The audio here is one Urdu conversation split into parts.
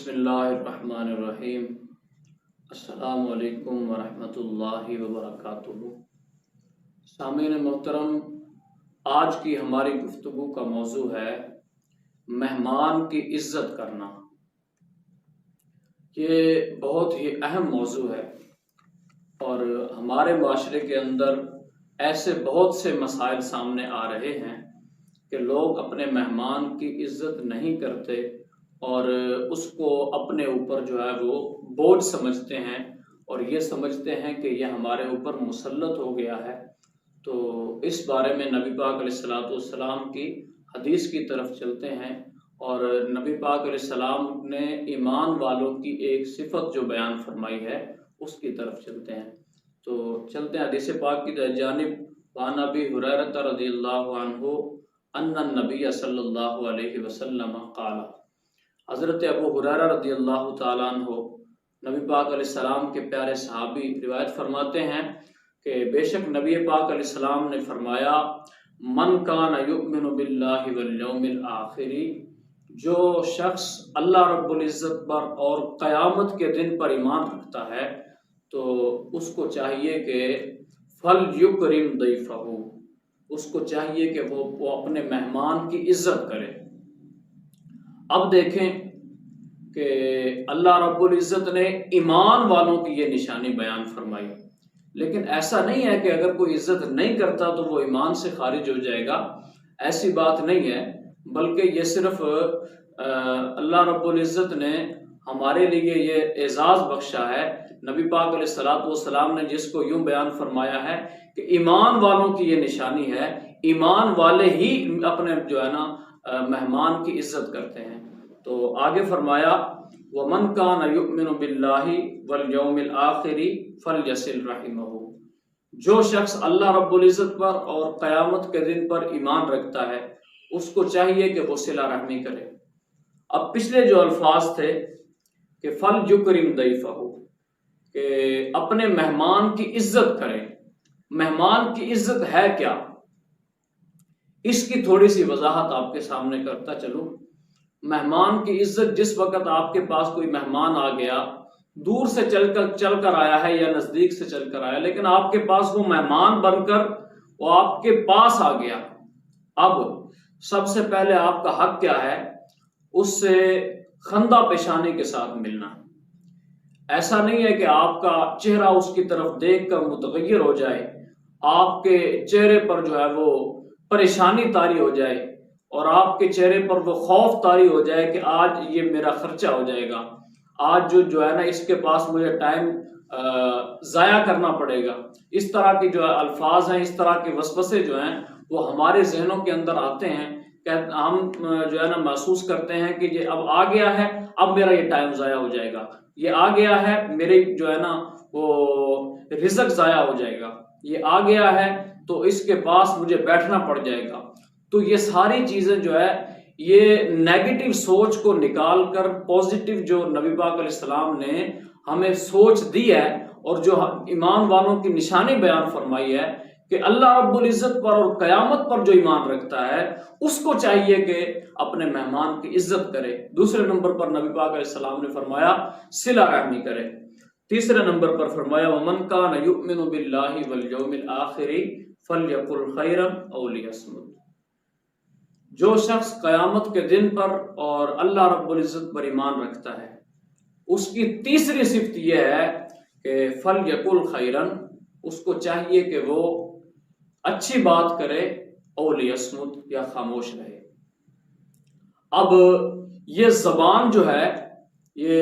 بسم اللہ الرحمن الرحیم۔ السلام علیکم ورحمۃ اللہ وبرکاتہ۔ سامعین محترم، آج کی ہماری گفتگو کا موضوع ہے مہمان کی عزت کرنا۔ یہ بہت ہی اہم موضوع ہے اور ہمارے معاشرے کے اندر ایسے بہت سے مسائل سامنے آ رہے ہیں کہ لوگ اپنے مہمان کی عزت نہیں کرتے اور اس کو اپنے اوپر جو ہے وہ بوجھ سمجھتے ہیں اور یہ سمجھتے ہیں کہ یہ ہمارے اوپر مسلط ہو گیا ہے۔ تو اس بارے میں نبی پاک علیہ الصلوۃ والسلام کی حدیث کی طرف چلتے ہیں اور نبی پاک علیہ السلام نے ایمان والوں کی ایک صفت جو بیان فرمائی ہے اس کی طرف چلتے ہیں۔ تو چلتے ہیں حدیث پاک کی جانب۔ وعن ابی ہریرہ رضی اللہ عنہ ان النبی صلی اللہ علیہ وسلم قال، حضرت ابو ہریرہ رضی اللہ تعالیٰ عنہ نبی پاک علیہ السلام کے پیارے صحابی روایت فرماتے ہیں کہ بے شک نبی پاک علیہ السلام نے فرمایا، من کان یؤمن باللہ والیوم الآخر، جو شخص اللہ رب العزت پر اور قیامت کے دن پر ایمان رکھتا ہے تو اس کو چاہیے کہ فلیکرم ضیفہ، اس کو چاہیے کہ وہ اپنے مہمان کی عزت کرے۔ اب دیکھیں کہ اللہ رب العزت نے ایمان والوں کی یہ نشانی بیان فرمائی، لیکن ایسا نہیں ہے کہ اگر کوئی عزت نہیں کرتا تو وہ ایمان سے خارج ہو جائے گا، ایسی بات نہیں ہے، بلکہ یہ صرف اللہ رب العزت نے ہمارے لیے یہ اعزاز بخشا ہے۔ نبی پاک علیہ الصلوۃ والسلام نے جس کو یوں بیان فرمایا ہے کہ ایمان والوں کی یہ نشانی ہے، ایمان والے ہی اپنے جو ہے نا مہمان کی عزت کرتے ہیں۔ تو آگے فرمایا، وَمَنْ كَانَ يُؤْمِنُ بِاللَّهِ وَالْيَوْمِ الْآخِرِ فَلْيَصِلْ رَحِمَهُ، جو شخص اللہ رب العزت پر اور قیامت کے دن پر ایمان رکھتا ہے اس کو چاہیے کہ وہ صلہ رحمی کرے۔ اب پچھلے جو الفاظ تھے کہ فَلْيُكْرِمْ ضَيْفَهُ، کہ اپنے مہمان کی عزت کرے۔ مہمان کی عزت ہے کیا، اس کی تھوڑی سی وضاحت آپ کے سامنے کرتا چلوں۔ مہمان کی عزت، جس وقت آپ کے پاس کوئی مہمان آ گیا، دور سے چل کر آیا ہے یا نزدیک سے چل کر آیا، لیکن آپ کے پاس وہ مہمان بن کر وہ آپ کے پاس آ گیا، اب سب سے پہلے آپ کا حق کیا ہے؟ اس سے خندہ پیشانی کے ساتھ ملنا۔ ایسا نہیں ہے کہ آپ کا چہرہ اس کی طرف دیکھ کر متغیر ہو جائے، آپ کے چہرے پر جو ہے وہ پریشانی طاری ہو جائے اور آپ کے چہرے پر وہ خوف طاری ہو جائے کہ آج یہ میرا خرچہ ہو جائے گا، آج جو ہے نا اس کے پاس مجھے ٹائم ضائع کرنا پڑے گا۔ اس طرح کے جو الفاظ ہیں، اس طرح کے وسوسے جو ہیں وہ ہمارے ذہنوں کے اندر آتے ہیں کہ ہم جو ہے نا محسوس کرتے ہیں کہ یہ اب آ گیا ہے، اب میرا یہ ٹائم ضائع ہو جائے گا، یہ آ گیا ہے میرے جو ہے نا وہ رزق ضائع ہو جائے گا، یہ آ گیا ہے تو اس کے پاس مجھے بیٹھنا پڑ جائے گا۔ تو یہ ساری چیزیں جو ہے یہ نیگیٹو سوچ کو نکال کر پازیٹیو جو نبی پاک علیہ السلام نے ہمیں سوچ دی ہے اور جو ایمان والوں کی نشانی بیان فرمائی ہے کہ اللہ رب العزت پر اور قیامت پر جو ایمان رکھتا ہے اس کو چاہیے کہ اپنے مہمان کی عزت کرے۔ دوسرے نمبر پر نبی پاک علیہ السلام نے فرمایا صلہ رحمی کرے۔ تیسرے نمبر پر فرمایا وَمَنْ كَانَ يُؤْمِنُ بِاللَّهِ وَالْيَوْمِ الْآخِرِ فَلْيَقُلْ خَيْرًا أَوْ لِيَصْمُتْ، جو شخص قیامت کے دن پر اور اللہ رب العزت پر ایمان رکھتا ہے اس کی تیسری صفت یہ ہے کہ فَلْيَقُلْ خَيْرًا، اس کو چاہیے کہ وہ اچھی بات کرے، أَوْ لِيَصْمُتْ، یا خاموش رہے۔ اب یہ زبان جو ہے یہ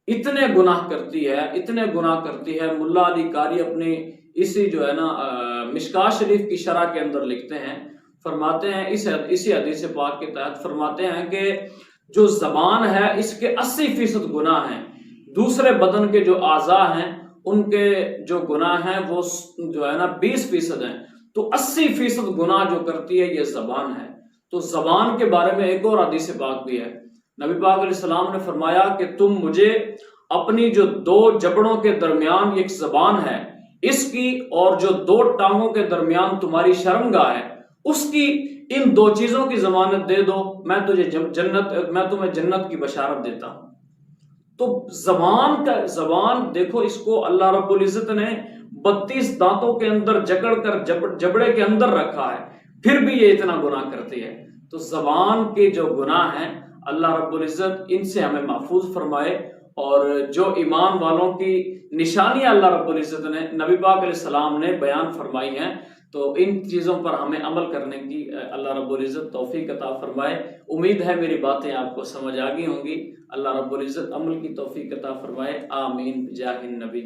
اتنے گناہ کرتی ہے، ملا علی قاری اپنی اسی جو ہے نا مشکاہ شریف کی شرح کے اندر لکھتے ہیں، فرماتے ہیں اسی حدیث پاک کے تحت فرماتے ہیں کہ جو زبان ہے اس کے 80% گناہ ہیں، دوسرے بدن کے جو اعضاء ہیں ان کے جو گناہ ہیں وہ جو ہے نا 20% ہیں، تو 80% گناہ جو کرتی ہے یہ زبان ہے۔ تو زبان کے بارے میں ایک اور حدیث پاک بھی ہے، نبی پاک علیہ السلام نے فرمایا کہ تم مجھے اپنی جو 2 جبڑوں کے درمیان ایک زبان ہے اس کی اور جو 2 ٹانگوں کے درمیان تمہاری شرمگاہ ہے اس کی، ان 2 چیزوں کی ضمانت دے دو، میں تمہیں جنت کی بشارت دیتا ہوں۔ تو زبان دیکھو، اس کو اللہ رب العزت نے 32 دانتوں کے اندر جکڑ کر جبڑے کے اندر رکھا ہے، پھر بھی یہ اتنا گناہ کرتی ہے۔ تو زبان کے جو گناہ ہیں اللہ رب العزت ان سے ہمیں محفوظ فرمائے، اور جو ایمان والوں کی نشانیاں اللہ رب العزت نے نبی پاک علیہ السلام نے بیان فرمائی ہیں، تو ان چیزوں پر ہمیں عمل کرنے کی اللہ رب العزت توفیق عطا فرمائے۔ امید ہے میری باتیں آپ کو سمجھ آ گئی ہوں گی۔ اللہ رب العزت عمل کی توفیق عطا فرمائے، آمین بجاہ النبی۔